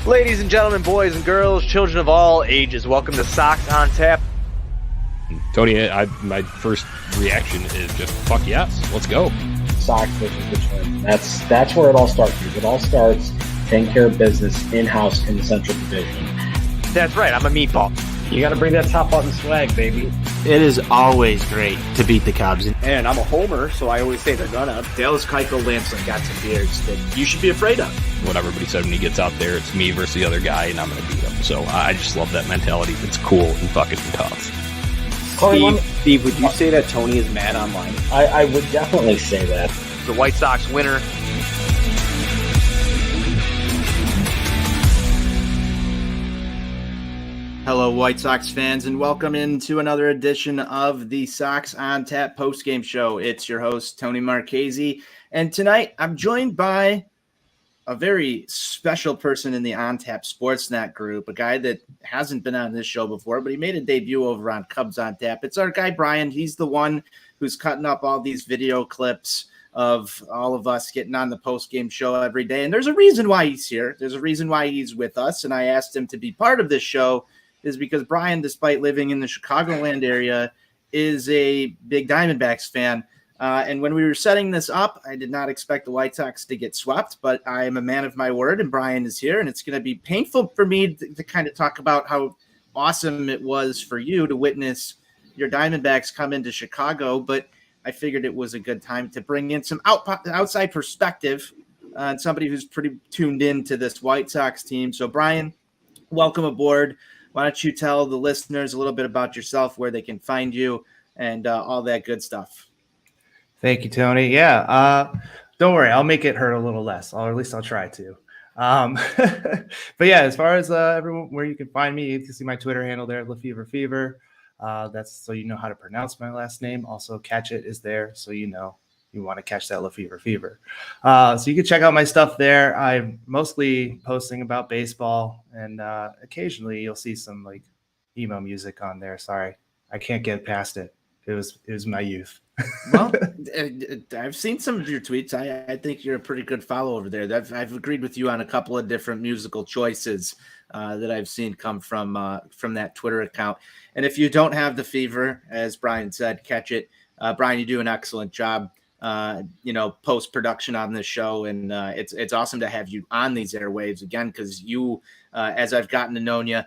Ladies and gentlemen, boys and girls, children of all ages, welcome to Sox On Tap. Tony, my first reaction is just fuck yes, let's go. Sox versus Richmond. That's where it all starts. It all starts taking care of business in-house in the Central Division. That's right, I'm a meatball. You got to bring that top button swag, baby. It is always great to beat the Cubs. And I'm a homer, so I always say they're gonna. Dallas Keuchel Lansing got some beards that you should be afraid of. What everybody said when he gets out there, it's me versus the other guy, and I'm going to beat him. So I just love that mentality. It's cool and fucking tough. Steve, would you say that Tony is mad online? I would definitely say that. The White Sox winner. Hello, White Sox fans, and welcome into another edition of the Sox On Tap Postgame Show. It's your host, Tony Marchese, and tonight I'm joined by a very special person in the On Tap Sportsnet group, a guy that hasn't been on this show before, but he made a debut over on Cubs On Tap. It's our guy, Brian. He's the one who's cutting up all these video clips of all of us getting on the postgame show every day, and there's a reason why he's here. There's a reason why he's with us, and I asked him to be part of this show is because Brian, despite living in the Chicagoland area, is a big Diamondbacks fan. And when we were setting this up, I did not expect the White Sox to get swept, but I am a man of my word, and Brian is here, and it's going to be painful for me to kind of talk about how awesome it was for you to witness your Diamondbacks come into Chicago, but I figured it was a good time to bring in some outside perspective and somebody who's pretty tuned in to this White Sox team. So, Brian, welcome aboard. Why don't you tell the listeners a little bit about yourself, where they can find you, and all that good stuff? Thank you, Tony. Yeah, don't worry. I'll make it hurt a little less, or at least I'll try to. But yeah, as far as everyone, where you can find me, you can see my Twitter handle there, LaFeverFever. That's so you know how to pronounce my last name. Also, Catch It is there, so you know you want to catch that LaFeverFever. So you can check out my stuff there. I'm mostly posting about baseball, and occasionally you'll see some like emo music on there. Sorry, I can't get past it. It was my youth. Well, I've seen some of your tweets. I think you're a pretty good follow over there. I've agreed with you on a couple of different musical choices that I've seen come from that Twitter account. And if you don't have the fever, as Brian said, catch it. Brian, you do an excellent job, post-production on this show. And it's awesome to have you on these airwaves again, because you, as I've gotten to know you,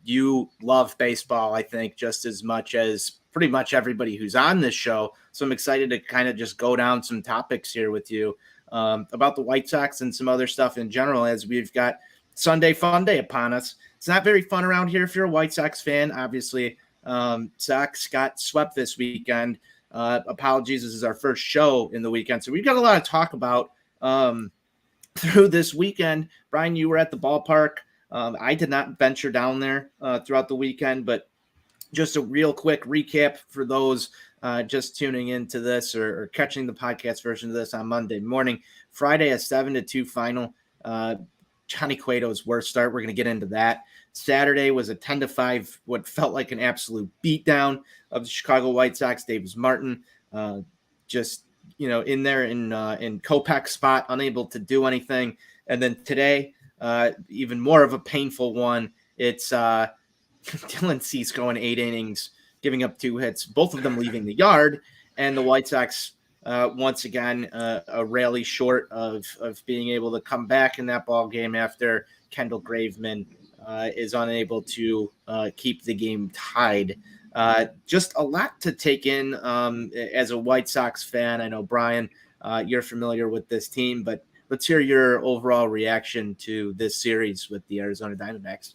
you love baseball, I think, just as much as pretty much everybody who's on this show. So I'm excited to kind of just go down some topics here with you about the White Sox and some other stuff in general, as we've got Sunday Fun Day upon us. It's not very fun around here if you're a White Sox fan. Obviously, Sox got swept this weekend. Apologies, this is our first show in the weekend. So we've got a lot to talk about through this weekend. Brian, you were at the ballpark. I did not venture down there throughout the weekend, but just a real quick recap for those just tuning into this or catching the podcast version of this on Monday morning. Friday, a 7-2 final. Johnny Cueto's worst start. We're going to get into that. Saturday was a 10-5, what felt like an absolute beatdown of the Chicago White Sox. Davis Martin just, in there in Kopech's spot, unable to do anything. And then today, even more of a painful one. It's Dylan Cease going 8 innings, giving up 2 hits, both of them leaving the yard, and the White Sox once again a rally short of being able to come back in that ball game after Kendall Graveman is unable to keep the game tied. Just a lot to take in as a White Sox fan. I know, Brian, you're familiar with this team, but let's hear your overall reaction to this series with the Arizona Diamondbacks.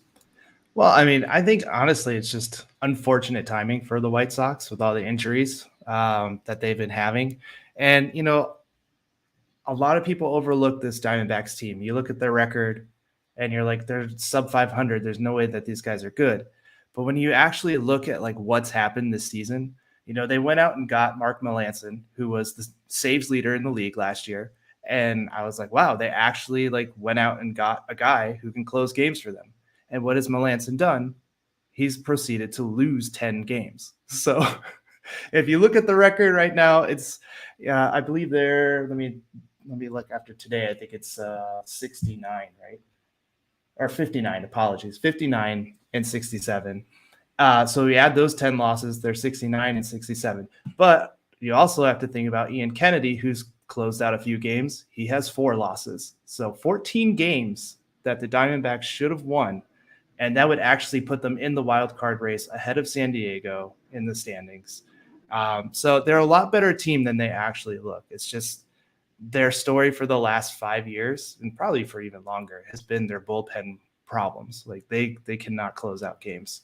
Well, I mean, I think honestly, it's just unfortunate timing for the White Sox with all the injuries that they've been having. And, a lot of people overlook this Diamondbacks team. You look at their record and you're like, they're sub 500. There's no way that these guys are good. But when you actually look at like what's happened this season, they went out and got Mark Melancon, who was the saves leader in the league last year. And I was like, wow, they actually like went out and got a guy who can close games for them. And what has Melancon done? He's proceeded to lose 10 games. So if you look at the record right now, it's, I believe they're, let me look after today. I think it's 69, right? or 59, apologies, 59 and 67. So we add those 10 losses, they're 69 and 67. But you also have to think about Ian Kennedy, who's closed out a few games. He has 4 losses. So 14 games that the Diamondbacks should have won. And that would actually put them in the wild card race ahead of San Diego in the standings. So they're a lot better team than they actually look. It's just their story for the last 5 years, and probably for even longer, has been their bullpen problems. Like they cannot close out games.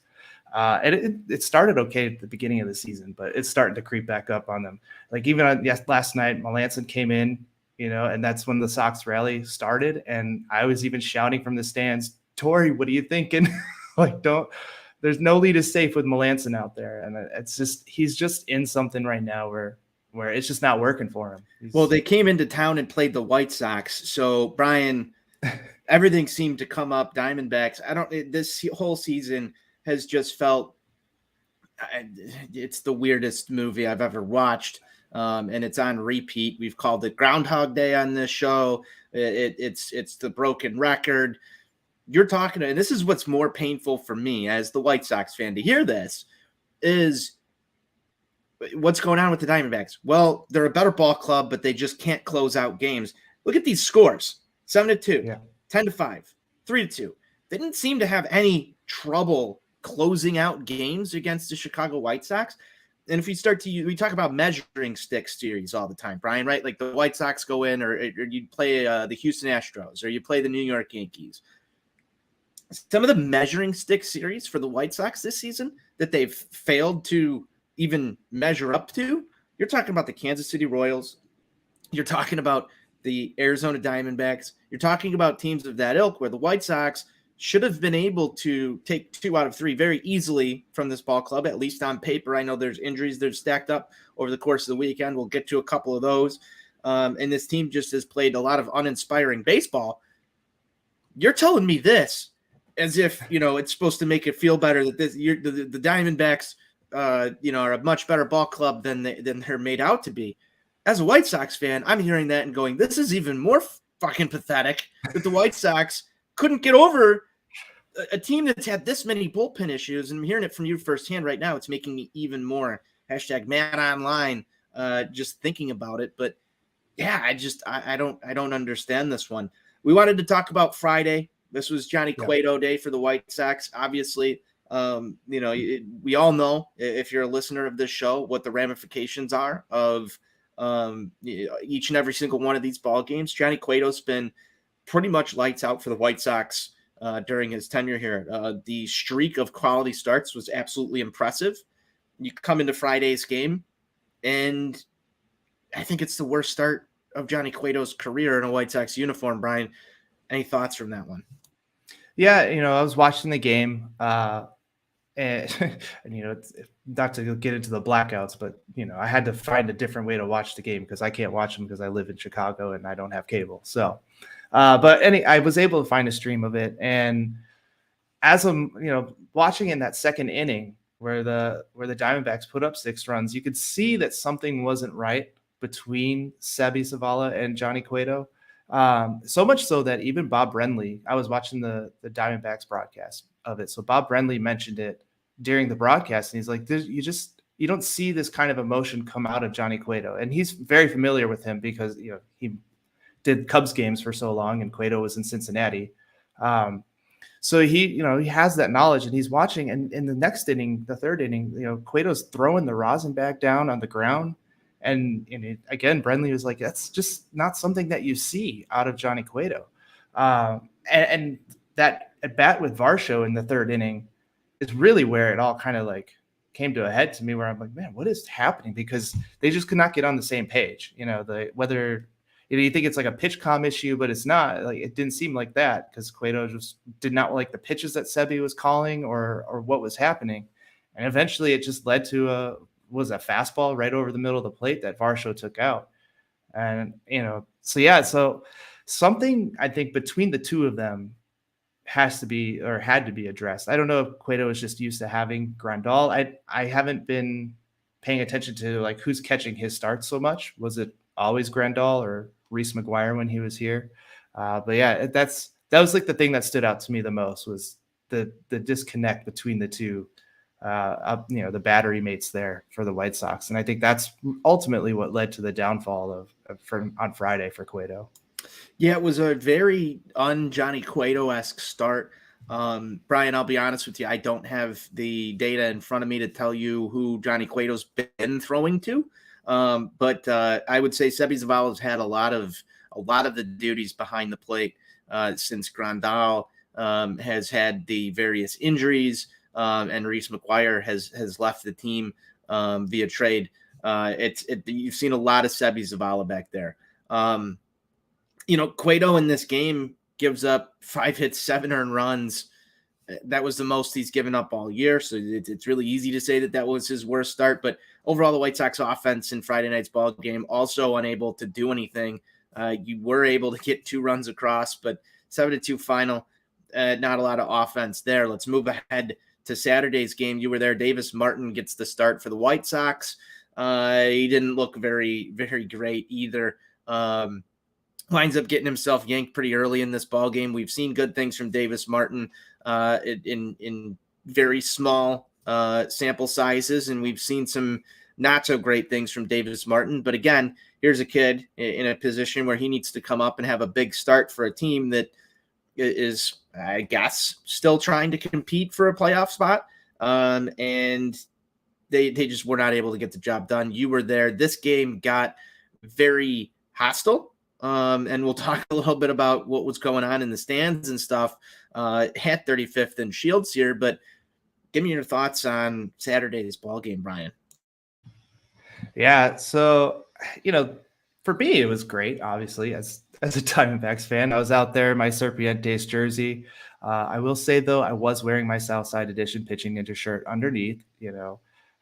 And it started okay at the beginning of the season, but it's starting to creep back up on them. Like even last night, Melanson came in, and that's when the Sox rally started. And I was even shouting from the stands, Torrey, what are you thinking? There's no lead is safe with Melanson out there. And it's just, he's just in something right now where it's just not working for him. Well, they came into town and played the White Sox. So Brian, everything seemed to come up. Diamondbacks. This whole season has just felt, it's the weirdest movie I've ever watched. And it's on repeat. We've called it Groundhog Day on this show. It's the broken record. You're talking, and this is what's more painful for me as the White Sox fan to hear this, is what's going on with the Diamondbacks. Well, they're a better ball club, but they just can't close out games. Look at these scores: 7-2, 10-5, 3-2. They didn't seem to have any trouble closing out games against the Chicago White Sox. And if we we talk about measuring stick series all the time, Brian, right? Like the White Sox go in, or you play the Houston Astros, or you play the New York Yankees. Some of the measuring stick series for the White Sox this season that they've failed to even measure up to, you're talking about the Kansas City Royals. You're talking about the Arizona Diamondbacks. You're talking about teams of that ilk where the White Sox should have been able to take 2 out of 3 very easily from this ball club, at least on paper. I know there's injuries that are stacked up over the course of the weekend. We'll get to a couple of those. And this team just has played a lot of uninspiring baseball. You're telling me this as if, it's supposed to make it feel better that the Diamondbacks, are a much better ball club than they're made out to be. As a White Sox fan, I'm hearing that and going, this is even more fucking pathetic that the White Sox couldn't get over a team that's had this many bullpen issues. And I'm hearing it from you firsthand right now. It's making me even more #MadOnline just thinking about it. But yeah, I don't understand this one. We wanted to talk about Friday. This was Johnny Cueto Day for the White Sox. Obviously, we all know, if you're a listener of this show, what the ramifications are of each and every single one of these ball games. Johnny Cueto's been pretty much lights out for the White Sox during his tenure here. The streak of quality starts was absolutely impressive. You come into Friday's game, and I think it's the worst start of Johnny Cueto's career in a White Sox uniform. Brian, any thoughts from that one? Yeah, I was watching the game, and it's not to get into the blackouts, but I had to find a different way to watch the game because I can't watch them because I live in Chicago and I don't have cable. So, I was able to find a stream of it, and as I'm watching in that second inning where the Diamondbacks put up 6 runs, you could see that something wasn't right between Sebi Zavala and Johnny Cueto. So much so that even Bob Brenly, I was watching the Diamondbacks broadcast of it. So Bob Brenly mentioned it during the broadcast, and he's like, you don't see this kind of emotion come out of Johnny Cueto. And he's very familiar with him because, he did Cubs games for so long and Cueto was in Cincinnati. So he has that knowledge, and he's watching, and in the next inning, the third inning, Cueto's throwing the rosin back down on the ground. And again, Brenly was like, that's just not something that you see out of Johnny Cueto. And that at bat with Varsho in the third inning is really where it all kind of like came to a head to me, where I'm like, man, what is happening? Because they just could not get on the same page. Whether you think it's like a pitch comm issue, but it's not. Like, it didn't seem like that because Cueto just did not like the pitches that Sebi was calling or what was happening. And eventually it just led to a fastball right over the middle of the plate that Varsho took out. And, so something I think between the two of them had to be addressed. I don't know if Cueto is just used to having Grandal. I haven't been paying attention to like who's catching his starts so much. Was it always Grandal or Reese McGuire when he was here? But yeah, that's that was like the thing that stood out to me the most was the disconnect between the two, the battery mates there for the White Sox. And I think that's ultimately what led to the downfall on Friday for Cueto. Yeah, it was a very un-Johnny Cueto-esque start. Brian, I'll be honest with you. I don't have the data in front of me to tell you who Johnny Cueto's been throwing to. But I would say Seby Zavala's had a lot of the duties behind the plate since Grandal has had the various injuries, and Reese McGuire has left the team via trade. You've seen a lot of Seby Zavala back there. Cueto in this game gives up 5 hits, 7 earned runs. That was the most he's given up all year. So it's really easy to say that was his worst start. But overall, the White Sox offense in Friday night's ball game also unable to do anything. You were able to get 2 runs across, but 7-2 final. Not a lot of offense there. Let's move ahead to Saturday's game. You were there. Davis Martin gets the start for the White Sox. He didn't look very, very great either. Winds up getting himself yanked pretty early in this ball game. We've seen good things from Davis Martin in very small sample sizes, and we've seen some not so great things from Davis Martin. But again, here's a kid in a position where he needs to come up and have a big start for a team that is, I guess, still trying to compete for a playoff spot. And they just were not able to get the job done. You were there. This game got very hostile. And we'll talk a little bit about what was going on in the stands and stuff at 35th and Shields here. But give me your thoughts on Saturday's ball game, Brian. Yeah, so for me it was great. Obviously, as a Diamondbacks fan, I was out there in my Serpientes jersey. I will say though, I was wearing my Southside Edition pitching ninja shirt underneath. I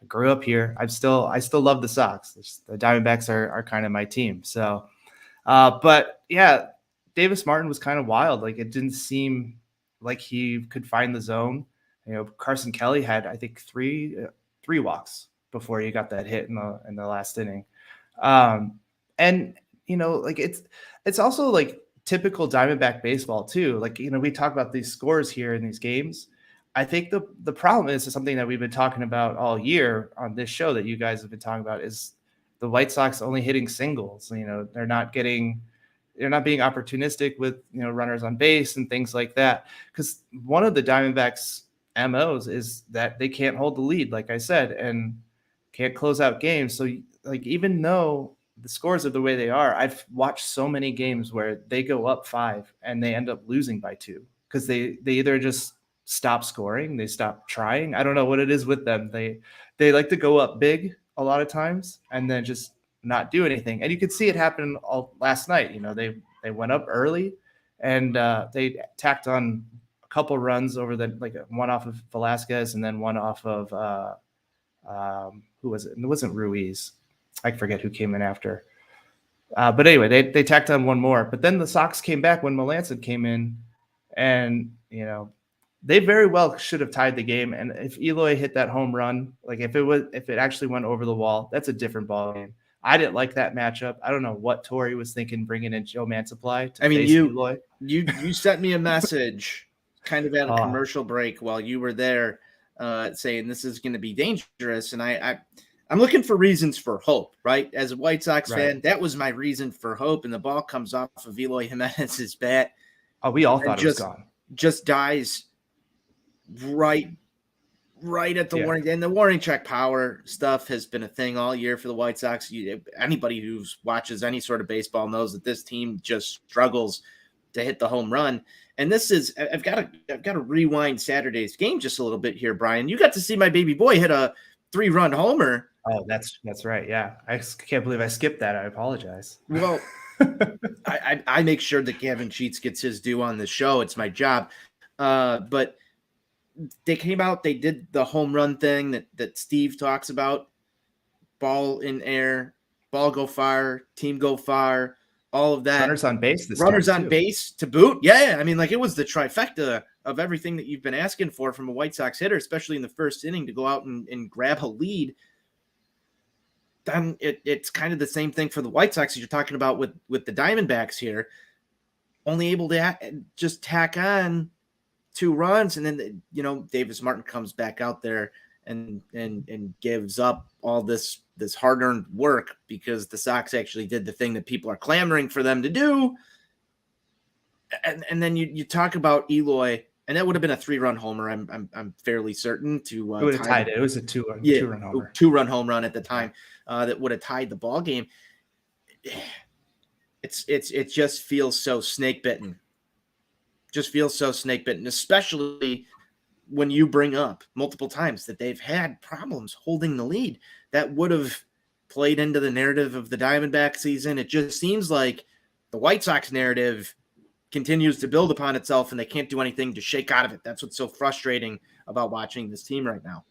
grew up here. I still love the Sox. The Diamondbacks are kind of my team. So. But yeah, Davis Martin was kind of wild. Like, it didn't seem like he could find the zone. Carson Kelly had, I think, three walks before he got that hit in the last inning. And it's also like typical Diamondback baseball too. Like, we talk about these scores here in these games. I think the problem is something that we've been talking about all year on this show that you guys have been talking about is the White Sox only hitting singles. They're not being opportunistic with, runners on base and things like that. Because one of the Diamondbacks' MOs is that they can't hold the lead, like I said, and can't close out games. So, even though the scores are the way they are, I've watched so many games where they go up 5 and they end up losing by 2 because they either just stop scoring, they stop trying. I don't know what it is with them. They like to go up big a lot of times and then just not do anything. And you could see it happen all last night. They went up early and they tacked on a couple runs over one off of Velasquez and then one off of who was it? It wasn't Ruiz. I forget who came in after. But anyway, they tacked on one more. But then the Sox came back when Melancon came in, and they very well should have tied the game. And if Eloy hit that home run, if it actually went over the wall, that's a different ball game. I didn't like that matchup. I don't know what Torrey was thinking bringing in Joe Mansupply to face Eloy. You sent me a message kind of at a commercial break while you were there saying this is going to be dangerous. And I'm looking for reasons for hope, right? As a White Sox fan, that was my reason for hope. And the ball comes off of Eloy Jimenez's bat. Oh, we all thought it was gone. Just dies right at the warning. And the warning track power stuff has been a thing all year for the White Sox. Anybody who watches any sort of baseball knows that this team just struggles to hit the home run. And this is, I've got to rewind Saturday's game just a little bit here, Brian. You got to see my baby boy hit a 3-run homer. Oh, that's right. Yeah. I can't believe I skipped that. I apologize. Well, I make sure that Gavin Sheets gets his due on the show. It's my job. But they came out, they did the home run thing that Steve talks about. Ball in air, ball go far, team go far, all of that. Runners on base. Runners on base to boot. Yeah. I mean, it was the trifecta of everything that you've been asking for from a White Sox hitter, especially in the first inning, to go out and grab a lead. Then it's kind of the same thing for the White Sox as you're talking about with the Diamondbacks here. only able to just tack on 2 runs, and then Davis Martin comes back out there and gives up all this hard-earned work because the Sox actually did the thing that people are clamoring for them to do. And then you talk about Eloy, and that would have been a 3-run homer. I'm fairly certain to it would have tied it. It was a two-run homer, 2-run home run at the time that would have tied the ball game. It just feels so snake bitten. Just feels so snake bitten, especially when you bring up multiple times that they've had problems holding the lead. That would have played into the narrative of the Diamondback season. It just seems like the White Sox narrative continues to build upon itself, and they can't do anything to shake out of it. That's what's so frustrating about watching this team right now.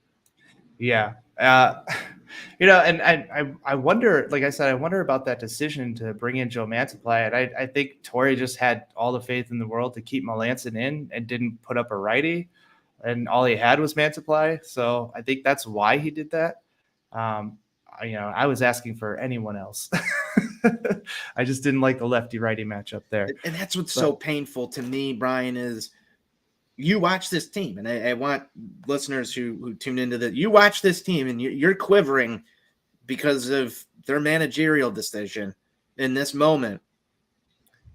Yeah. And I wonder, like I said, I wonder about that decision to bring in Joe Mantiply. And I think Torrey just had all the faith in the world to keep Melanson in and didn't put up a righty, and all he had was Mantiply. So I think that's why he did that. I was asking for anyone else. I just didn't like the lefty-righty matchup there. And that's what's so painful to me, Brian, is you watch this team, and I want listeners who tune into that. You watch this team, and you're quivering because of their managerial decision in this moment.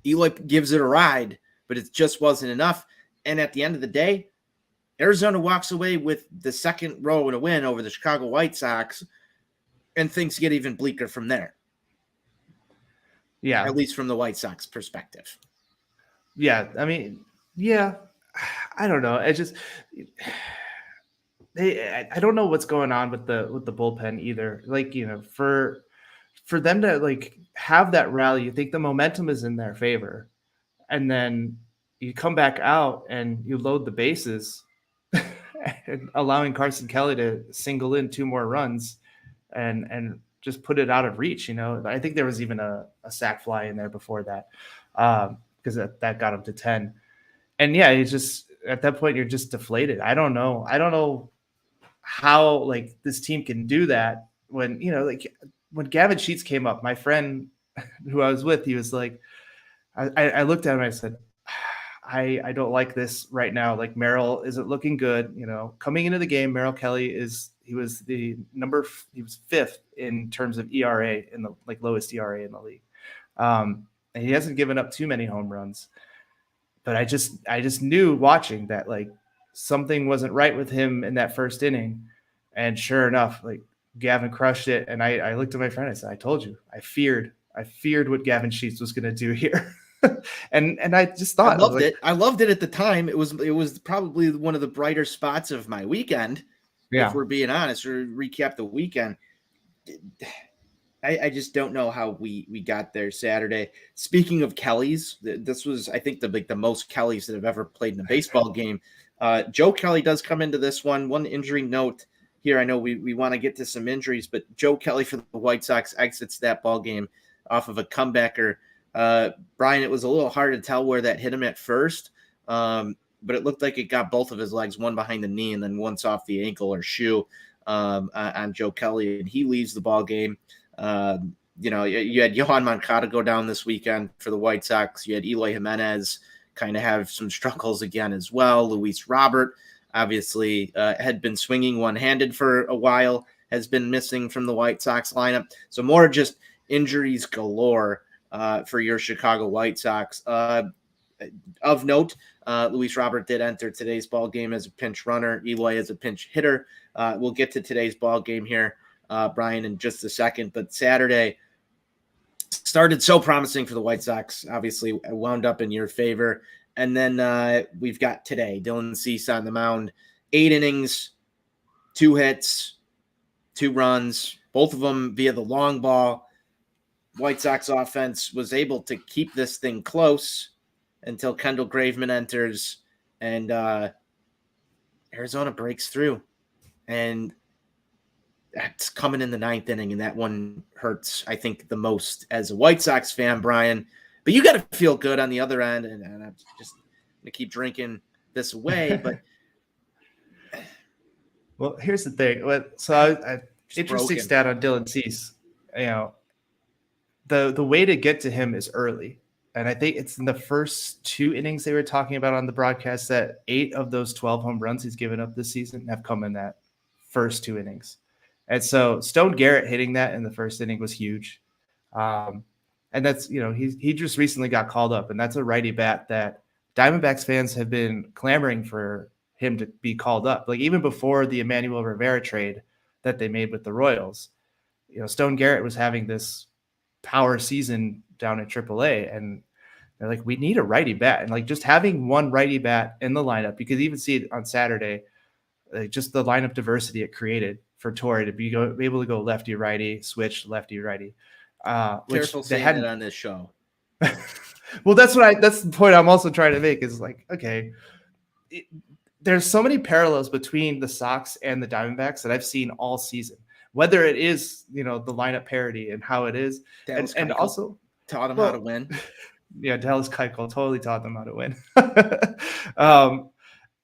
Eloy gives it a ride, but it just wasn't enough. And at the end of the day, Arizona walks away with the second row in a win over the Chicago White Sox, and things get even bleaker from there. Yeah. At least from the White Sox perspective. Yeah. I mean, yeah. I don't know. I don't know what's going on with the bullpen either. Like, for them to like have that rally, you think the momentum is in their favor, and then you come back out and you load the bases, allowing Carson Kelly to single in 2 more runs and just put it out of reach. I think there was even a sac fly in there before that, because that got him to 10. And yeah, it's just at that point you're just deflated. I don't know how like this team can do that when when Gavin Sheets came up. My friend who I was with, he was like, I looked at him and I said, I don't like this right now. Like Merrill isn't looking good. Coming into the game, Merrill Kelly he was 5th in terms of ERA in the lowest ERA in the league. And he hasn't given up too many home runs. But I just knew watching that like something wasn't right with him in that first inning. And sure enough, like Gavin crushed it. And I looked at my friend and I said, I told you, I feared what Gavin Sheets was going to do here. and I just thought I loved it at the time. It was probably one of the brighter spots of my weekend. Yeah. If we're being honest, or recap the weekend. I just don't know how we got there Saturday. Speaking of Kellys, this was, I think, the most Kellys that have ever played in a baseball game. Joe Kelly does come into this one. One injury note here. I know we want to get to some injuries, but Joe Kelly for the White Sox exits that ball game off of a comebacker. Brian, it was a little hard to tell where that hit him at first, but it looked like it got both of his legs, one behind the knee and then once off the ankle or shoe on Joe Kelly, and he leaves the ball game. You had Yohan Moncada go down this weekend for the White Sox. You had Eloy Jimenez kind of have some struggles again as well. Luis Robert, obviously, had been swinging one-handed for a while, has been missing from the White Sox lineup. So more just injuries galore for your Chicago White Sox. Of note, Luis Robert did enter today's ball game as a pinch runner. Eloy as a pinch hitter. We'll get to today's ball game here, Brian, in just a second. But Saturday started so promising for the White Sox. Obviously, wound up in your favor. And then we've got today, Dylan Cease on the mound. 8 innings, 2 hits, 2 runs, both of them via the long ball. White Sox offense was able to keep this thing close until Kendall Graveman enters, and Arizona breaks through. And that's coming in the 9th inning, and that one hurts, I think, the most as a White Sox fan, Brian. But you got to feel good on the other end, and I'm just going to keep drinking this away. But well, here's the thing. So interesting broken. stat on Dylan Cease. The way to get to him is early. And I think it's in the first 2 innings they were talking about on the broadcast that 8 of those 12 home runs he's given up this season have come in that first 2 innings. And so Stone Garrett hitting that in the first inning was huge. And that's, he just recently got called up, and that's a righty bat that Diamondbacks fans have been clamoring for him to be called up. Like even before the Emmanuel Rivera trade that they made with the Royals, Stone Garrett was having this power season down at AAA, and they're like, we need a righty bat. And like just having one righty bat in the lineup, you could even see it on Saturday, just the lineup diversity it created for Torrey to be able to go lefty righty, switch lefty righty. Careful saying it on this show. Well, that's the point I'm also trying to make is like, okay, there's so many parallels between the Sox and the Diamondbacks that I've seen all season, whether it is, the lineup parity and how it is. And also taught them how to win. Yeah. Dallas Keuchel totally taught them how to win.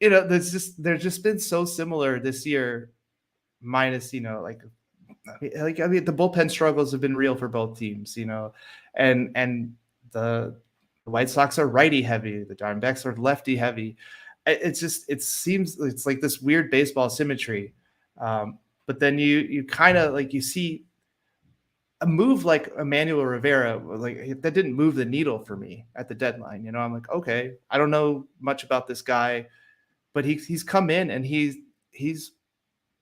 They're just been so similar this year, minus, the bullpen struggles have been real for both teams, and the White Sox are righty heavy. The Diamondbacks are lefty heavy. It seems it's like this weird baseball symmetry. But then you kind of like, you see a move like Emmanuel Rivera, like that didn't move the needle for me at the deadline. I'm like, okay, I don't know much about this guy, but he's come in and he's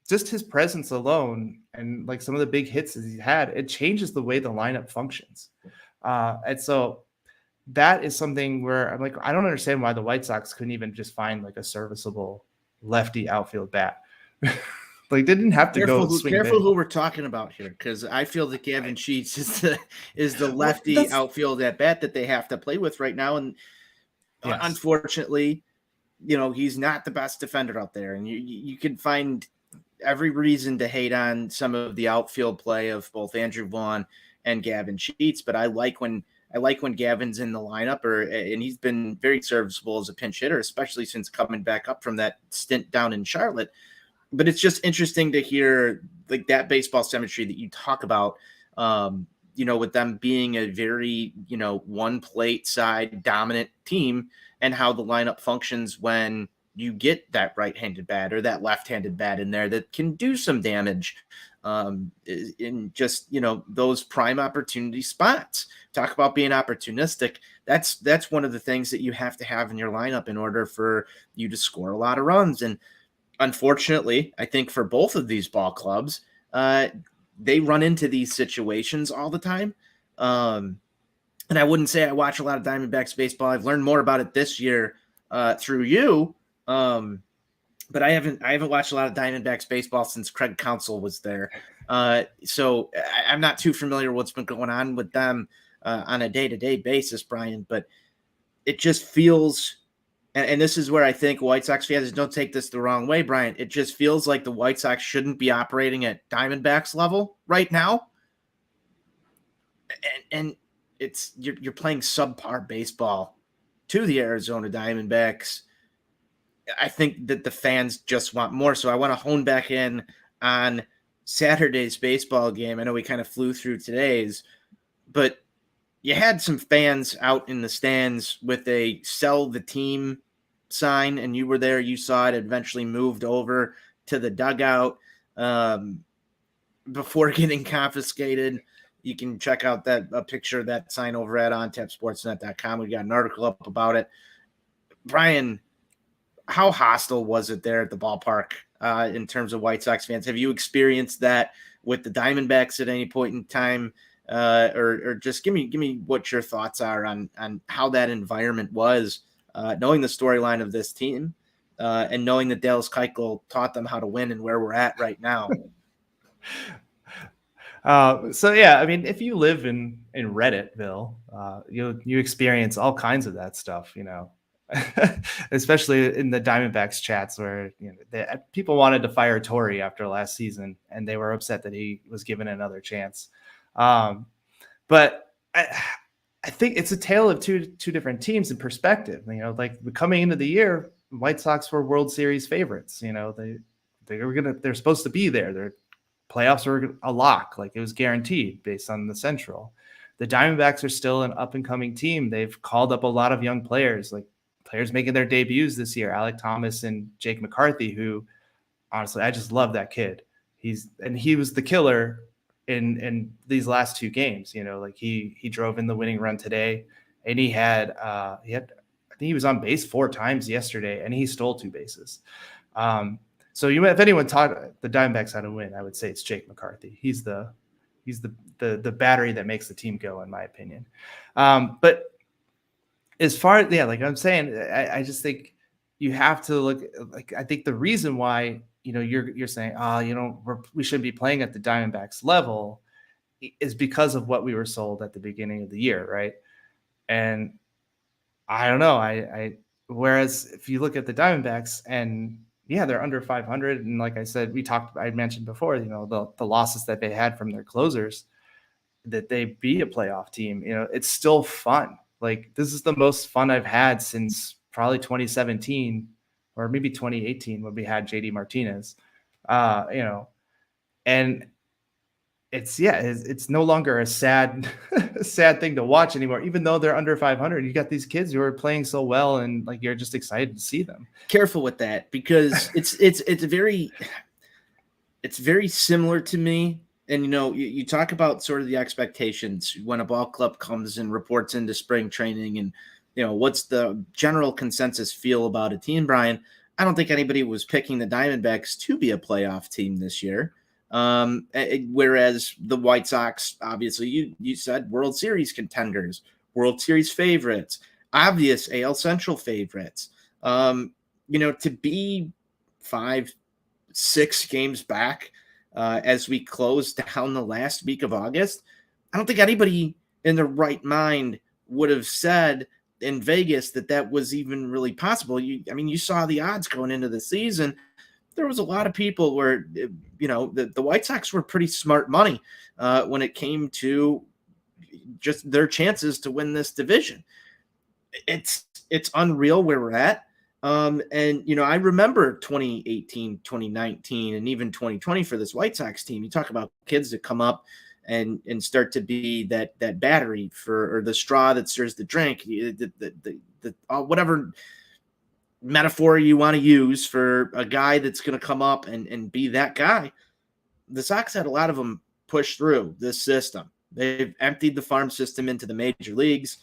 just his presence alone and like some of the big hits that he's had, it changes the way the lineup functions. And so that is something where I'm like, I don't understand why the White Sox couldn't even just find like a serviceable lefty outfield bat. Like didn't have to go swing. Careful who we're talking about here, because I feel that Gavin Sheets is the lefty outfield at bat that they have to play with right now, and yes, unfortunately, he's not the best defender out there, and you can find every reason to hate on some of the outfield play of both Andrew Vaughn and Gavin Sheets, but I like when Gavin's in the lineup, and he's been very serviceable as a pinch hitter, especially since coming back up from that stint down in Charlotte. But it's just interesting to hear like that baseball symmetry that you talk about, with them being a very, one plate side dominant team, and how the lineup functions when you get that right-handed bat or that left-handed bat in there that can do some damage in just, those prime opportunity spots. Talk about being opportunistic. That's one of the things that you have to have in your lineup in order for you to score a lot of runs. And unfortunately, I think for both of these ball clubs, they run into these situations all the time. And I wouldn't say I watch a lot of Diamondbacks baseball. I've learned more about it this year through you. But I haven't watched a lot of Diamondbacks baseball since Craig Counsell was there. So I'm not too familiar with what's been going on with them on a day-to-day basis, Brian, but it just feels, and this is where I think White Sox fans, don't take this the wrong way, Brian, it just feels like the White Sox shouldn't be operating at Diamondbacks level right now. And it's you're playing subpar baseball to the Arizona Diamondbacks. I think that the fans just want more. So I want to hone back in on Saturday's baseball game. I know we kind of flew through today's, but you had some fans out in the stands with a sell the team sign, and you were there. You saw it eventually moved over to the dugout before getting confiscated. You can check out a picture of that sign over at ontapsportsnet.com. We got an article up about it. Brian, how hostile was it there at the ballpark in terms of White Sox fans? Have you experienced that with the Diamondbacks at any point in time? Or just give me what your thoughts are on how that environment was, knowing the storyline of this team and knowing that Dallas Keuchel taught them how to win and where we're at right now. So yeah, I mean, if you live in Redditville, you experience all kinds of that stuff, especially in the Diamondbacks chats where people wanted to fire Torrey after last season and they were upset that he was given another chance. But I think it's a tale of two different teams in perspective. Like coming into the year, White Sox were World Series favorites. They're supposed to be there. Their playoffs were a lock, like it was guaranteed based on the Central. the Diamondbacks are still an up and coming team. They've called up a lot of young players, like players making their debuts this year, Alec Thomas and Jake McCarthy, who honestly, I just love that kid. He was the killer in these last 2 games. Like he drove in the winning run today, and he had I think he was on base 4 times yesterday, and he stole 2 bases. So if anyone taught the Diamondbacks how to win, I would say it's Jake McCarthy. He's the battery that makes the team go, in my opinion. But as far like I'm saying, I just think you have to look. Like I think the reason why you're saying we shouldn't be playing at the Diamondbacks level is because of what we were sold at the beginning of the year, right? And I don't know. Whereas if you look at the Diamondbacks and they're under 500, and like I said, I mentioned before, the losses that they had from their closers, that they be a playoff team. It's still fun. Like this is the most fun I've had since probably 2017 or maybe 2018 when we had JD Martinez. And it's no longer a sad thing to watch anymore, even though they're under 500. You got these kids who are playing so well, and like you're just excited to see them. Careful with that, because it's very similar to me. And you talk about sort of the expectations when a ball club comes and reports into spring training, and what's the general consensus feel about a team, Brian. I don't think anybody was picking the Diamondbacks to be a playoff team this year. Whereas the White Sox, obviously, you said World Series contenders, World Series favorites, obvious AL Central favorites. To be 5-6 games back as we close down the last week of August, I don't think anybody in their right mind would have said in Vegas that was even really possible. You saw the odds going into the season. There was a lot of people where, the White Sox were pretty smart money when it came to just their chances to win this division. It's unreal where we're at. And I remember 2018, 2019, and even 2020 for this White Sox team. You talk about kids that come up and start to be that battery or the straw that stirs the drink, whatever metaphor you want to use for a guy that's going to come up and be that guy. The Sox had a lot of them push through this system. They've emptied the farm system into the major leagues,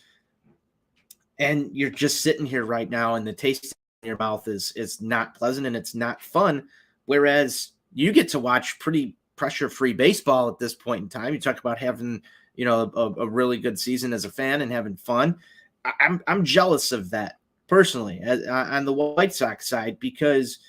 and you're just sitting here right now, and the taste in your mouth is not pleasant, and it's not fun. Whereas you get to watch pretty pressure-free baseball at this point in time. You talk about having, a really good season as a fan and having fun. I'm jealous of that personally on the White Sox side, because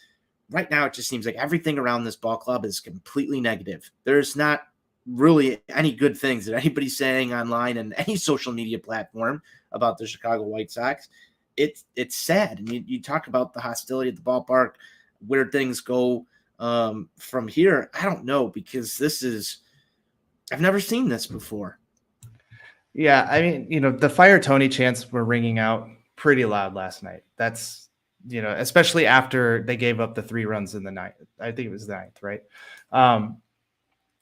right now it just seems like everything around this ball club is completely negative. There's not really any good things that anybody's saying online and any social media platform about the Chicago White Sox. It's sad. And you talk about the hostility at the ballpark, where things go from here. I don't know, because I've never seen this before. Yeah. I mean, the Fire Tony chants were ringing out pretty loud last night. That's, especially after they gave up the 3 runs in the ninth. I think it was the ninth, right?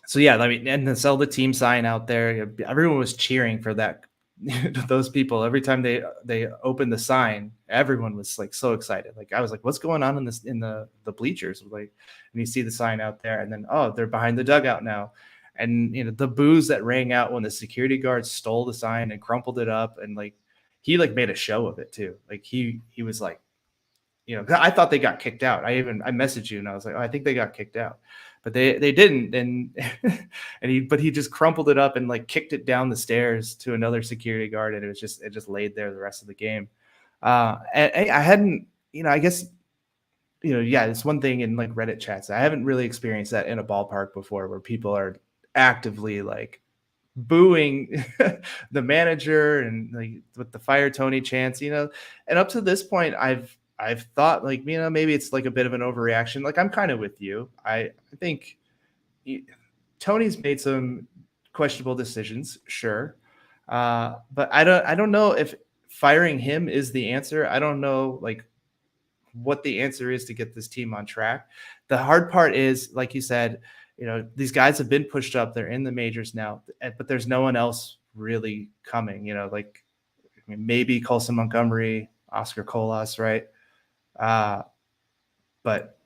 So yeah, I mean, and to sell the team sign out there, everyone was cheering for that. Those people, every time they opened the sign, everyone was like so excited. Like I was like, what's going on in the bleachers? Like, and you see the sign out there, and then they're behind the dugout now. And the boos that rang out when the security guard stole the sign and crumpled it up, and like he like made a show of it too. Like he was like, I thought they got kicked out. I messaged you and I was like, I think they got kicked out, but they didn't. And he just crumpled it up and like kicked it down the stairs to another security guard, and it just laid there the rest of the game. And I hadn't, I guess, it's one thing in like Reddit chats. I haven't really experienced that in a ballpark before, where people are actively like booing the manager and like with the Fire Tony chants, and up to this point, I've thought like, maybe it's like a bit of an overreaction. Like I'm kind of with you. I think Tony's made some questionable decisions, sure. But I don't know if firing him is the answer. I don't know like what the answer is to get this team on track. The hard part is, like you said, these guys have been pushed up. They're in the majors now, but there's no one else really coming. Like maybe Colson Montgomery, Oscar Colas, right? But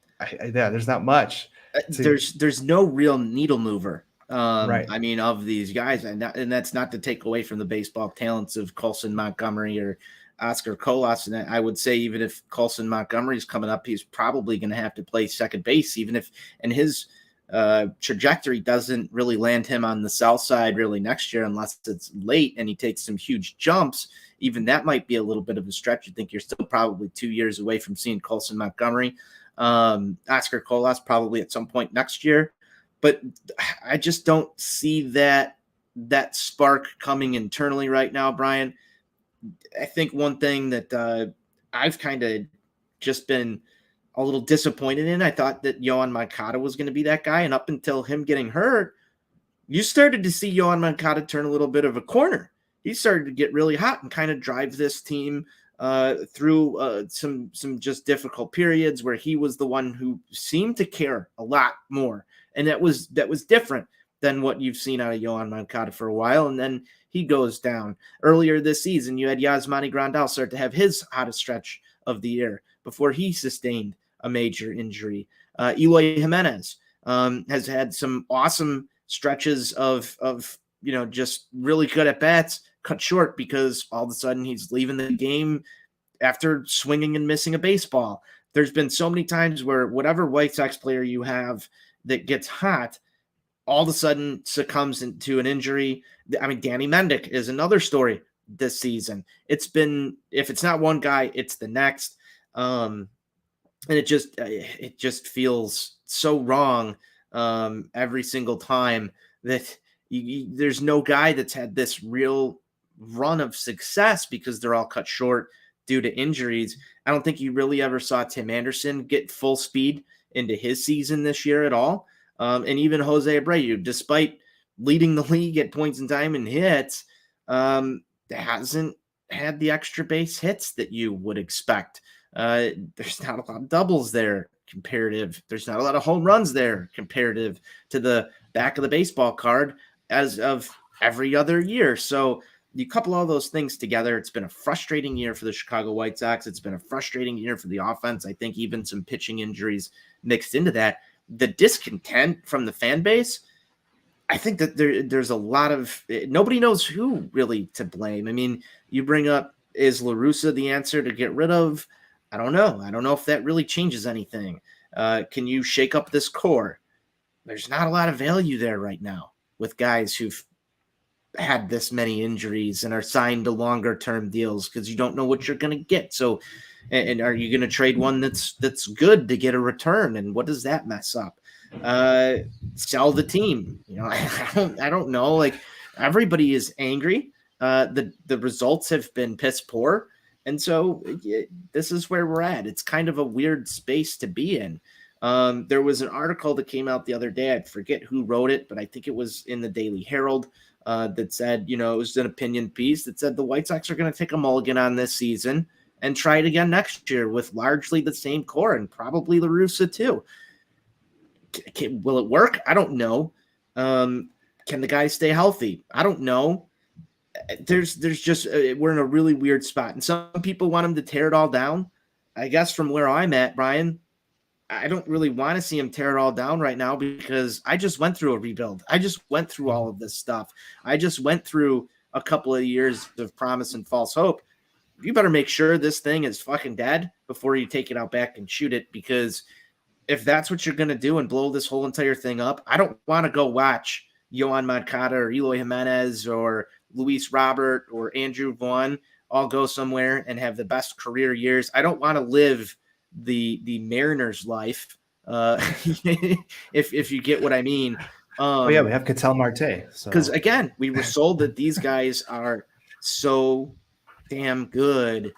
there's not much. There's no real needle mover. Right. I mean, of these guys, and that's not to take away from the baseball talents of Colson Montgomery or Oscar Colas. And I would say even if Colson Montgomery is coming up, he's probably going to have to play second base, even if and his trajectory doesn't really land him on the south side really next year unless it's late and he takes some huge jumps. Even that might be a little bit of a stretch. I think you're still probably 2 years away from seeing Colson Montgomery. Oscar Colas probably at some point next year, but I just don't see that spark coming internally right now, Brian. I think one thing that I've kind of just been a little disappointed in, I thought that Yoan Moncada was going to be that guy, and up until him getting hurt, you started to see Yoan Moncada turn a little bit of a corner. He started to get really hot and kind of drive this team through some just difficult periods where he was the one who seemed to care a lot more. And that was different than what you've seen out of Yoan Moncada for a while. And then he goes down. Earlier this season, you had Yasmani Grandal start to have his hottest stretch of the year before he sustained a major injury. Eloy Jimenez has had some awesome stretches of just really good at bats, cut short because all of a sudden he's leaving the game after swinging and missing a baseball. There's been so many times where whatever White Sox player you have that gets hot, all of a sudden succumbs into an injury. I mean, Danny Mendick is another story this season. It's been, if it's not one guy, it's the next. And it just feels so wrong every single time that there's no guy that's had this real run of success because they're all cut short due to injuries. I don't think you really ever saw Tim Anderson get full speed into his season this year at all. And even Jose Abreu, despite leading the league at points in time and hits, hasn't had the extra base hits that you would expect. There's not a lot of doubles there comparative. There's not a lot of home runs there comparative to the back of the baseball card as of every other year. So you couple all those things together, it's been a frustrating year for the Chicago White Sox. It's been a frustrating year for the offense. I think even some pitching injuries mixed into that. The discontent from the fan base, I think that there's a lot of – nobody knows who really to blame. I mean, you bring up, is La Russa the answer to get rid of? I don't know. I don't know if that really changes anything. Can you shake up this core? There's not a lot of value there right now with guys who've had this many injuries and are signed to longer term deals because you don't know what you're going to get. So, and are you going to trade one that's good to get a return? And what does that mess up? Sell the team. I don't know. Like, everybody is angry. The results have been piss poor. And so this is where we're at. It's kind of a weird space to be in. There was an article that came out the other day. I forget who wrote it, but I think it was in the Daily Herald that said, it was an opinion piece that said the White Sox are going to take a mulligan on this season and try it again next year with largely the same core and probably La Russa too. Will it work? I don't know. Can the guys stay healthy? I don't know. There's just we're in a really weird spot, and some people want him to tear it all down. I guess from where I'm at, Brian, I don't really want to see him tear it all down right now because I just went through a rebuild. I just went through all of this stuff. I just went through a couple of years of promise and false hope. You better make sure this thing is fucking dead before you take it out back and shoot it, because if that's what you're going to do and blow this whole entire thing up, I don't want to go watch Yoan Moncada or Eloy Jimenez or Luis Robert or Andrew Vaughn all go somewhere and have the best career years. I don't want to live the Mariners life, if you get what I mean. We have Ketel Marte. Because again, we were sold that these guys are so damn good,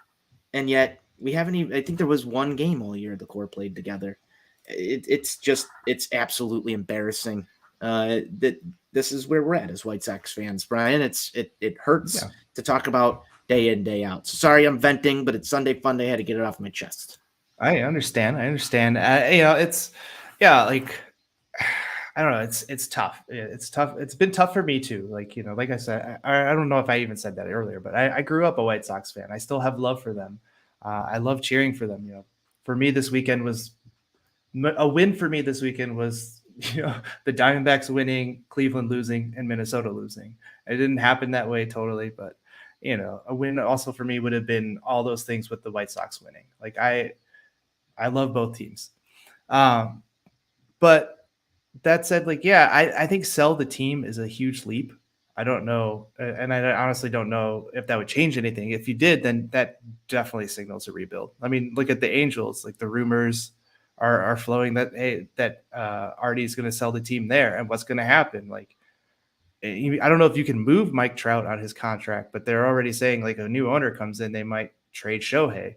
and yet we haven't even. I think there was one game all year the core played together. It's absolutely embarrassing that this is where we're at as White Sox fans, Brian. It hurts to talk about day in, day out. So sorry, I'm venting, but it's Sunday fun day. I had to get it off my chest. I understand. I don't know. It's tough. It's tough. It's been tough for me too. Like, like I said, I don't know if I even said that earlier, but I grew up a White Sox fan. I still have love for them. I love cheering for them. For me, this weekend was a win. For me, this weekend was the Diamondbacks winning, Cleveland losing, and Minnesota losing. It didn't happen that way totally, but a win also for me would have been all those things with the White Sox winning. Like I love both teams, but. That said, I think sell the team is a huge leap. I don't know, and I honestly don't know if that would change anything. If you did, then that definitely signals a rebuild. I mean, look at the Angels. Like the rumors are flowing that Artie's going to sell the team there, and what's going to happen? Like, I don't know if you can move Mike Trout on his contract, but they're already saying like a new owner comes in, they might trade Shohei.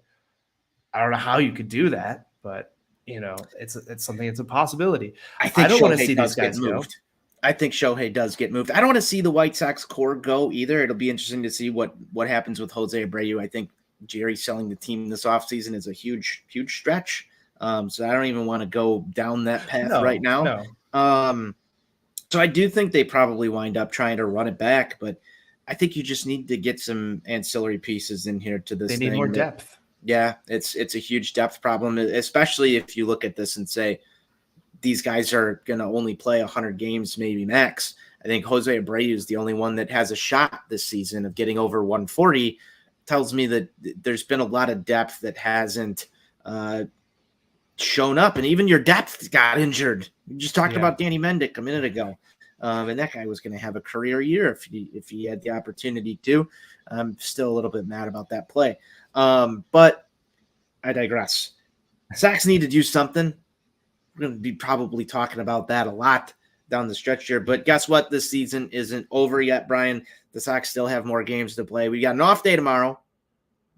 I don't know how you could do that, but. It's something. It's a possibility. I think don't want to see does these guys get moved. go. I think Shohei does get moved. I don't want to see the White Sox core go either. It'll be interesting to see what happens with Jose Abreu. I think Jerry selling the team this offseason is a huge stretch. So I don't even want to go down that path right now. No. So I do think they probably wind up trying to run it back, but I think you just need to get some ancillary pieces in here to this. They need more depth. Yeah, it's a huge depth problem, especially if you look at this and say these guys are going to only play 100 games, maybe max. I think Jose Abreu is the only one that has a shot this season of getting over 140. Tells me that there's been a lot of depth that hasn't shown up, and even your depth got injured. We just talked about Danny Mendick a minute ago, and that guy was going to have a career year if he had the opportunity to. I'm still a little bit mad about that play. But I digress. Sox need to do something. We're going to be probably talking about that a lot down the stretch here. But guess what? This season isn't over yet, Brian. The Sox still have more games to play. We got an off day tomorrow.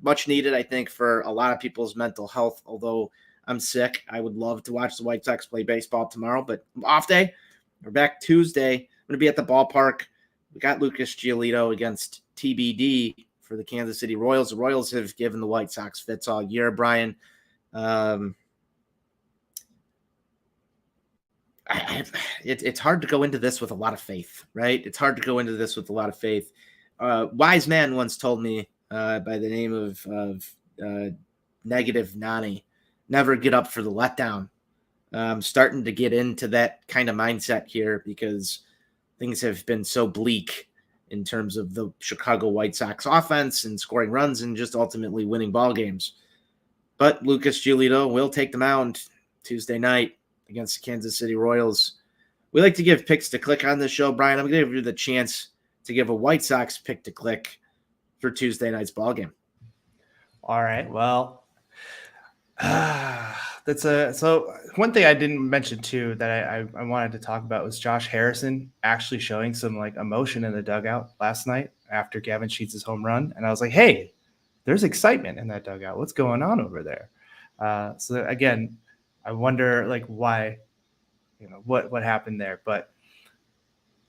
Much needed, I think, for a lot of people's mental health. Although I'm sick, I would love to watch the White Sox play baseball tomorrow. But off day. We're back Tuesday. I'm going to be at the ballpark. We got Lucas Giolito against TBD for the Kansas City Royals. The Royals have given the White Sox fits all year, Brian. It's hard to go into this with a lot of faith, right? It's hard to go into this with a lot of faith. Wise man once told me by the name of Negative Nani, never get up for the letdown. I'm starting to get into that kind of mindset here because things have been so bleak in terms of the Chicago White Sox offense and scoring runs and just ultimately winning ball games. But Lucas Giolito will take the mound Tuesday night against the Kansas City Royals. We like to give picks to click on this show, Brian. I'm going to give you the chance to give a White Sox pick to click for Tuesday night's ball game. All right. Well, so one thing I didn't mention too that I wanted to talk about was Josh Harrison actually showing some like emotion in the dugout last night after Gavin Sheets' home run. And I was like, hey, there's excitement in that dugout. What's going on over there? So again, I wonder like why, what happened there, but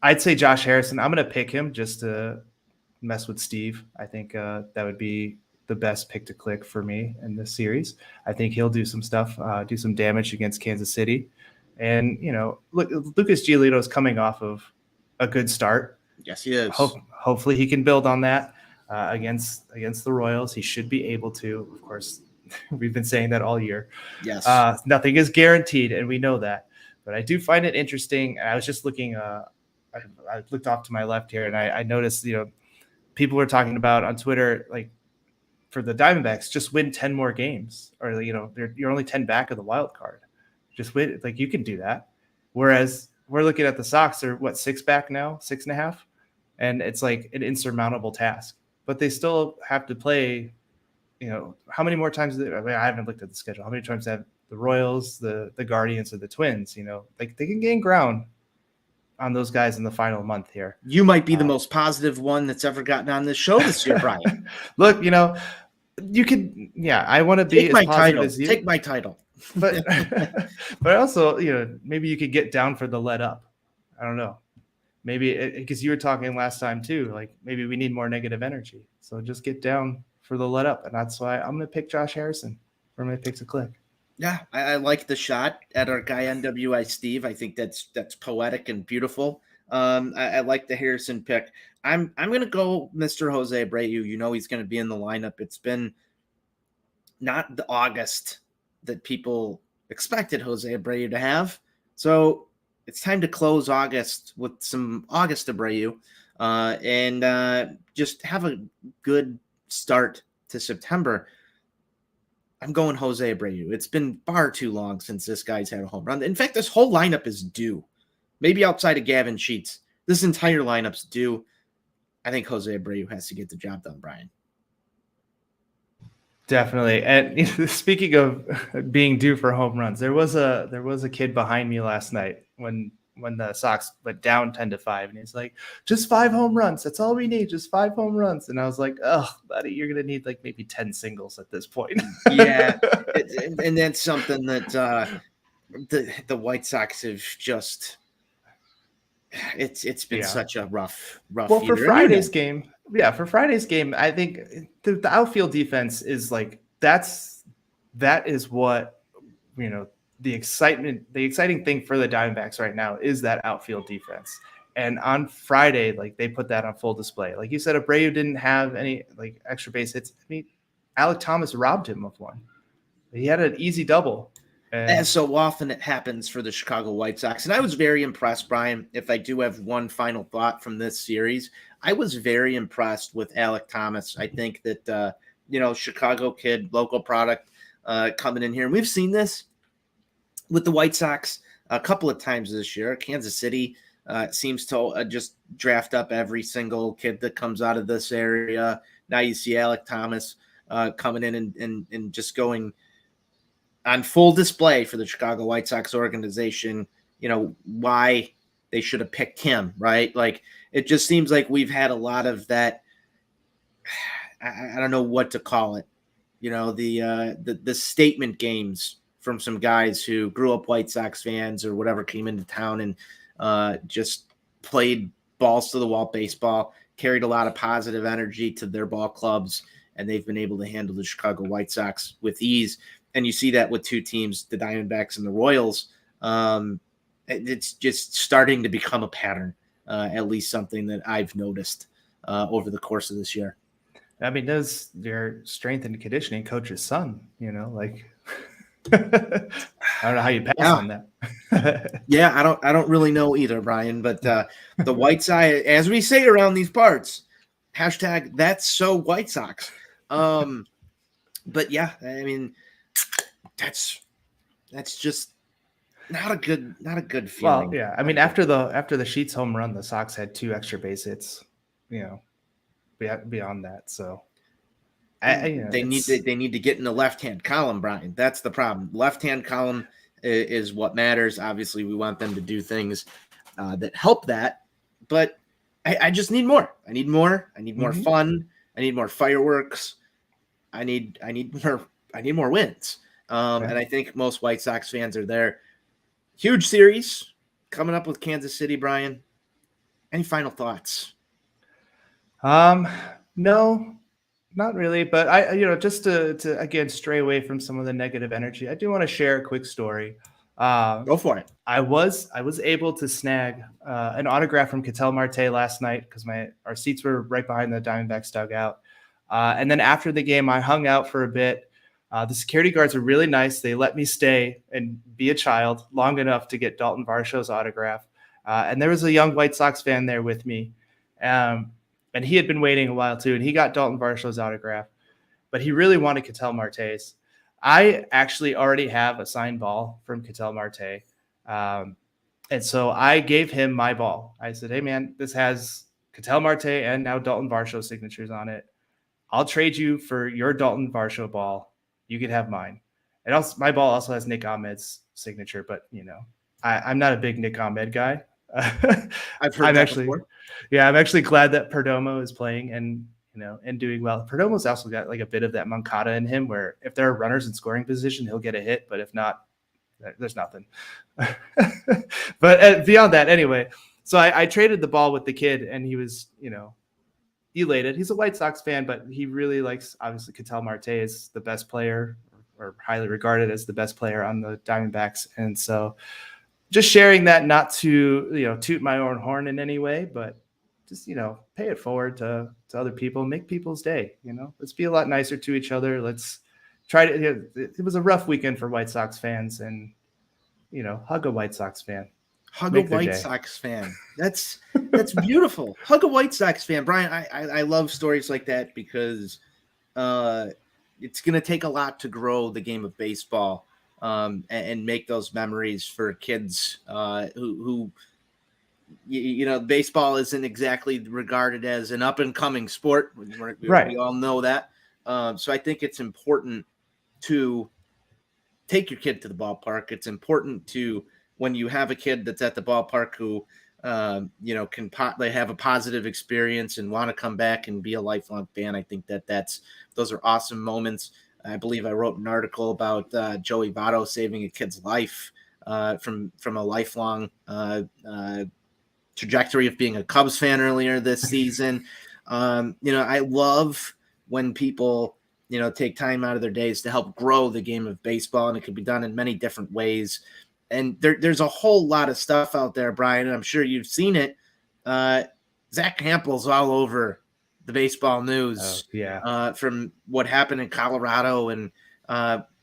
I'd say Josh Harrison, I'm going to pick him just to mess with Steve. I think that would be the best pick to click for me in this series. I think he'll do some stuff, do some damage against Kansas City. And, look, Lucas Giolito is coming off of a good start. Yes, he is. Hopefully he can build on that against the Royals. He should be able to. Of course, we've been saying that all year. Yes. Nothing is guaranteed, and we know that. But I do find it interesting. I was just looking I looked off to my left here, and I noticed, people were talking about on Twitter, like, for the Diamondbacks, just win 10 more games, or you're only 10 back of the wild card. Just win, like you can do that. Whereas we're looking at the Sox, they're 6 back now, 6.5, and it's like an insurmountable task. But they still have to play. How many more times? I haven't looked at the schedule. How many times have the Royals, the Guardians, or the Twins? Like they can gain ground on those guys in the final month here. You might be the most positive one that's ever gotten on this show this year, Brian. Look, you could, I want to be as positive as you. Take my title. But but also, maybe you could get down for the let up. I don't know. Maybe because you were talking last time too, like maybe we need more negative energy. So just get down for the let up. And that's why I'm going to pick Josh Harrison for my pick to click. Yeah, I like the shot at our guy NWI Steve. I think that's poetic and beautiful. I like the Harrison pick. I'm gonna go Mr. Jose Abreu. You know he's gonna be in the lineup. It's been not the August that people expected Jose Abreu to have. So it's time to close August with some August Abreu and just have a good start to September. I'm going Jose Abreu. It's been far too long since this guy's had a home run. In fact, this whole lineup is due. Maybe outside of Gavin Sheets, this entire lineup's due. I think Jose Abreu has to get the job done, Brian. Definitely. And speaking of being due for home runs, there was a kid behind me last night when the Sox went down 10-5, and he's like, just 5 home runs. That's all we need. Just 5 home runs. And I was like, oh, buddy, you're going to need like maybe 10 singles at this point. Yeah. And that's something that the White Sox have just, it's been such a rough well, year. for Friday's game, I think the outfield defense is like that is what, you know, the exciting thing for the Diamondbacks right now is that outfield defense. And on Friday, like they put that on full display. Like you said, Abreu didn't have any like extra base hits. I mean, Alek Thomas robbed him of one. He had an easy double. As so often it happens for the Chicago White Sox. And I was very impressed, Brian, if I do have one final thought from this series. I was very impressed with Alek Thomas. I think that, Chicago kid, local product coming in here. And we've seen this with the White Sox a couple of times this year. Kansas City seems to just draft up every single kid that comes out of this area. Now you see Alek Thomas coming in and just going on full display for the Chicago White Sox organization, why they should have picked him, right? Like, it just seems like we've had a lot of that. I don't know what to call it. The statement games from some guys who grew up White Sox fans or whatever, came into town and just played balls to the wall baseball, carried a lot of positive energy to their ball clubs, and they've been able to handle the Chicago White Sox with ease. And you see that with two teams, the Diamondbacks and the Royals. It's just starting to become a pattern, at least something that I've noticed over the course of this year. I mean, does your strength and conditioning coach's son, like I don't know how you pass on that. Yeah, I don't really know either, Brian, but the White Sox, as we say around these parts, hashtag that's so White Sox. But yeah, I mean, that's just not a good feeling. Well, yeah. I mean, after the Sheets home run, the Sox had 2 extra base hits, beyond that. So they need to get in the left-hand column, Brian. That's the problem. Left-hand column is what matters. Obviously, we want them to do things that help that, but I just need more. I need more. I need more fun. I need more fireworks. I need more wins. And I think most White Sox fans are there. Huge series coming up with Kansas City, Brian. Any final thoughts? No, not really. But I just to again stray away from some of the negative energy, I do want to share a quick story. Go for it. I was able to snag an autograph from Ketel Marte last night because our seats were right behind the Diamondbacks dugout. And then after the game, I hung out for a bit. The security guards are really nice. They let me stay and be a child long enough to get Dalton Varshaw's autograph. And there was a young White Sox fan there with me. And he had been waiting a while too. And he got Dalton Varshaw's autograph, but he really wanted Ketel Marte's. I actually already have a signed ball from Ketel Marte. And so I gave him my ball. I said, hey man, this has Ketel Marte and now Dalton Varshaw signatures on it. I'll trade you for your Dalton Varshaw ball. You could have mine. And also, my ball also has Nick Ahmed's signature, but I'm not a big Nick Ahmed guy. I've heard that before. Yeah, I'm actually glad that Perdomo is playing and doing well. Perdomo's also got like a bit of that Moncada in him, where if there are runners in scoring position, he'll get a hit, but if not, there's nothing. But beyond that, anyway. So I traded the ball with the kid, and he was, elated. He's a White Sox fan, but he really likes, obviously, Ketel Marte is the best player, or highly regarded as the best player on the Diamondbacks. And so just sharing that, not to, toot my own horn in any way, but just, pay it forward to other people, make people's day. Let's be a lot nicer to each other. Let's try to, it was a rough weekend for White Sox fans, and, hug a White Sox fan. Hug a White Sox fan. That's beautiful. Hug a White Sox fan. Brian, I love stories like that because it's going to take a lot to grow the game of baseball and make those memories for kids who baseball isn't exactly regarded as an up-and-coming sport. Right. We all know that. So I think it's important to take your kid to the ballpark. It's important to, when you have a kid that's at the ballpark who, can they have a positive experience and want to come back and be a lifelong fan. I think those are awesome moments. I believe I wrote an article about Joey Votto saving a kid's life from a lifelong trajectory of being a Cubs fan earlier this season. I love when people, take time out of their days to help grow the game of baseball, and it can be done in many different ways. And there's a whole lot of stuff out there, Brian, and I'm sure you've seen it. Zach Campbell's all over the baseball news from what happened in Colorado, and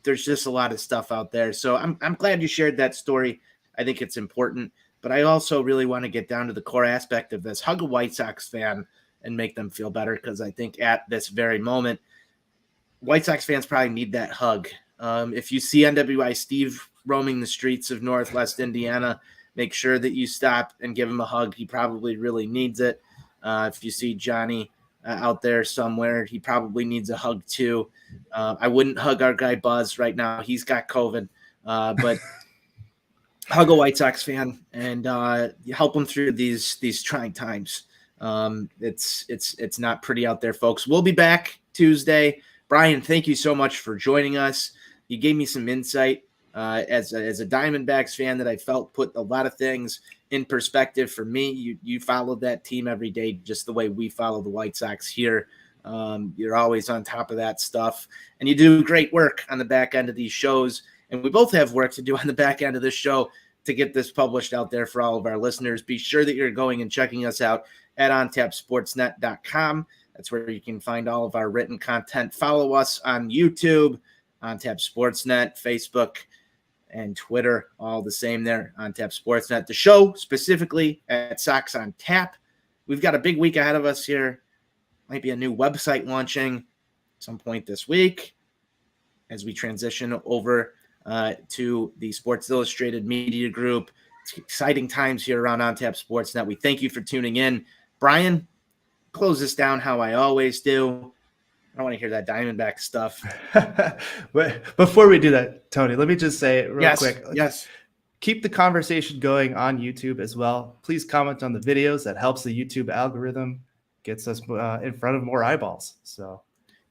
there's just a lot of stuff out there. So I'm glad you shared that story. I think it's important, but I also really want to get down to the core aspect of this. Hug a White Sox fan and make them feel better, because I think at this very moment, White Sox fans probably need that hug. If you see NWI Steve roaming the streets of Northwest Indiana, make sure that you stop and give him a hug. He probably really needs it. If you see Johnny out there somewhere, he probably needs a hug too. I wouldn't hug our guy Buzz right now. He's got COVID, but hug a White Sox fan and help him through these trying times. It's not pretty out there, folks. We'll be back Tuesday. Brian, thank you so much for joining us. You gave me some insight as a Diamondbacks fan that I felt put a lot of things in perspective for me. You followed that team every day just the way we follow the White Sox here. You're always on top of that stuff, and you do great work on the back end of these shows. And we both have work to do on the back end of this show to get this published out there for all of our listeners. Be sure that you're going and checking us out at ontapsportsnet.com. That's where you can find all of our written content. Follow us on YouTube, On Tap Sportsnet, Facebook, and Twitter, all the same there, On Tap Sportsnet. The show specifically at Sox On Tap. We've got a big week ahead of us here. Might be a new website launching some point this week as we transition over to the Sports Illustrated Media Group. It's exciting times here around On Tap Sportsnet. We thank you for tuning in. Brian, close this down how I always do. I don't want to hear that Diamondback stuff. But before we do that, Tony, let me just say real quick. Yes. Keep the conversation going on YouTube as well. Please comment on the videos. That helps the YouTube algorithm, gets us in front of more eyeballs. So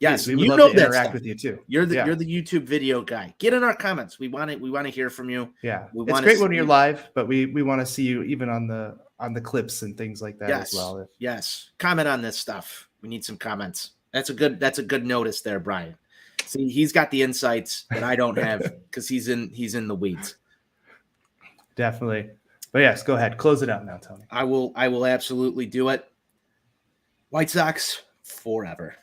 yes, we would love to interact with you too. You're the YouTube video guy. Get in our comments. We want to hear from you. Yeah, it's great when you're live, but we want to see you even on the clips and things like that as well. Yes, comment on this stuff. We need some comments. That's a good notice there, Brian. See, he's got the insights that I don't have because he's in the weeds. Definitely. But yes, go ahead. Close it out now, Tony. I will absolutely do it. White Sox forever.